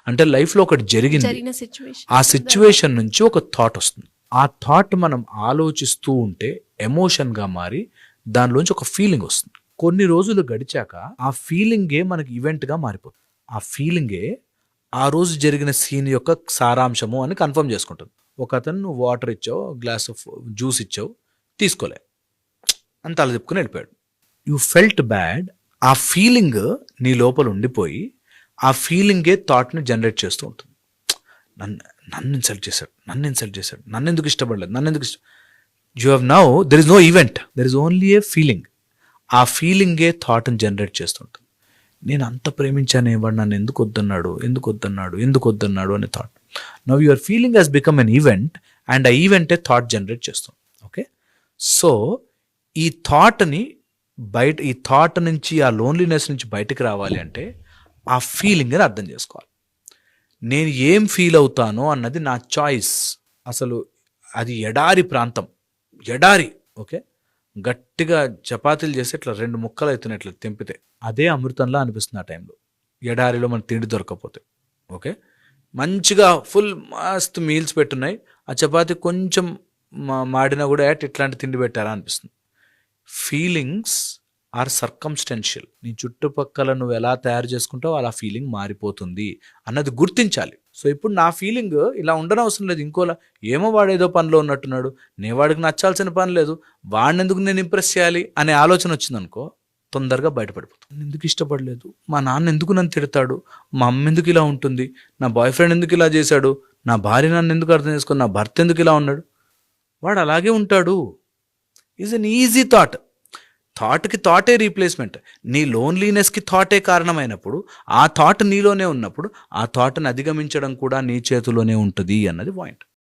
అంటే లైఫ్లో ఒకటి జరిగింది, ఆ సిచ్యువేషన్ నుంచి ఒక థాట్ వస్తుంది. ఆ థాట్ మనం ఆలోచిస్తూ ఉంటే ఎమోషన్గా మారి దానిలోంచి ఒక ఫీలింగ్ వస్తుంది. కొన్ని రోజులు గడిచాక ఆ ఫీలింగే మనకి ఈవెంట్గా మారిపోతుంది. ఆ ఫీలింగే ఆ రోజు జరిగిన సీన్ యొక్క సారాంశము అని కన్ఫర్మ్ చేసుకుంటుంది. ఒక అతను నువ్వు వాటర్ ఇచ్చావు, గ్లాస్ ఆఫ్ జ్యూస్ ఇచ్చావు, తీసుకోలే, అంత అలా చెప్పుకుని వెళ్ళిపోయాడు. You felt bad. ఆ ఫీలింగ్ నీ లోపల ఉండిపోయి ఆ ఫీలింగే థాట్ని జనరేట్ చేస్తూ ఉంటుంది. నన్ను ఇన్సల్ట్ చేశాడు, నన్ను ఎందుకు ఇష్టపడలేదు, you have now there is no event, there is only a feeling. ఆ ఫీలింగే థాట్ని జనరేట్ చేస్తుంటుంది. నేను అంత ప్రేమించానే, వాడు నన్ను ఎందుకు వద్దన్నాడు అనే thought. Now your feeling has become an event and ఆ ఈవెంటే థాట్ జనరేట్ చేస్తుంది. ఓకే, సో ఈ థాట్ నుంచి, ఆ లోన్లీనెస్ నుంచి బయటకు రావాలి అంటే ఆ ఫీలింగ్ని అర్థం చేసుకోవాలి. నేను ఏం ఫీల్ అవుతానో అన్నది నా చాయిస్. అసలు అది ఎడారి ప్రాంతం, ఎడారి, ఓకే, గట్టిగా చపాతీలు చేసి ఇట్లా 2 ముక్కలు అవుతున్నాయి, ఇట్లా తెంపితే అదే అమృతంలా అనిపిస్తుంది ఆ టైంలో. ఎడారిలో మన తిండి దొరకకపోతే, ఓకే, మంచిగా ఫుల్ మస్తు మీల్స్ పెట్టున్నాయి, ఆ చపాతీ కొంచెం మాడినా కూడా ఇట్లాంటి తిండి పెట్టారా అనిపిస్తుంది. Feelings are circumstantial. నీ చుట్టుపక్కల నువ్వు ఎలా తయారు చేసుకుంటావో అలా ఫీలింగ్ మారిపోతుంది అన్నది గుర్తించాలి. సో ఇప్పుడు నా ఫీలింగ్ ఇలా ఉండనవసరం లేదు, ఇంకోలా ఏమో వాడేదో పనిలో ఉన్నట్టున్నాడు, వాడికి నచ్చాల్సిన పని లేదు, వాడిని ఎందుకు నేను ఇంప్రెస్ చేయాలి అనే ఆలోచన వచ్చిందనుకో, తొందరగా బయటపడిపోతుంది. ఎందుకు ఇష్టపడలేదు, మా నాన్న ఎందుకు నన్ను తిడతాడు, మా అమ్మ ఎందుకు ఇలా ఉంటుంది, నా బాయ్ ఫ్రెండ్ ఎందుకు ఇలా చేశాడు, నా భార్య నన్ను ఎందుకు అర్థం చేసుకుని, నా భర్త ఎందుకు ఇలా ఉన్నాడు, వాడు అలాగే ఉంటాడు. Is an easy thought. థాట్కి థాటే రీప్లేస్మెంట్. నీ లోన్లీనెస్కి థాటే కారణమైనప్పుడు, ఆ థాట్ నీలోనే ఉన్నప్పుడు ఆ థాట్ని అధిగమించడం కూడా నీ చేతిలోనే ఉంటుంది అన్నది పాయింట్.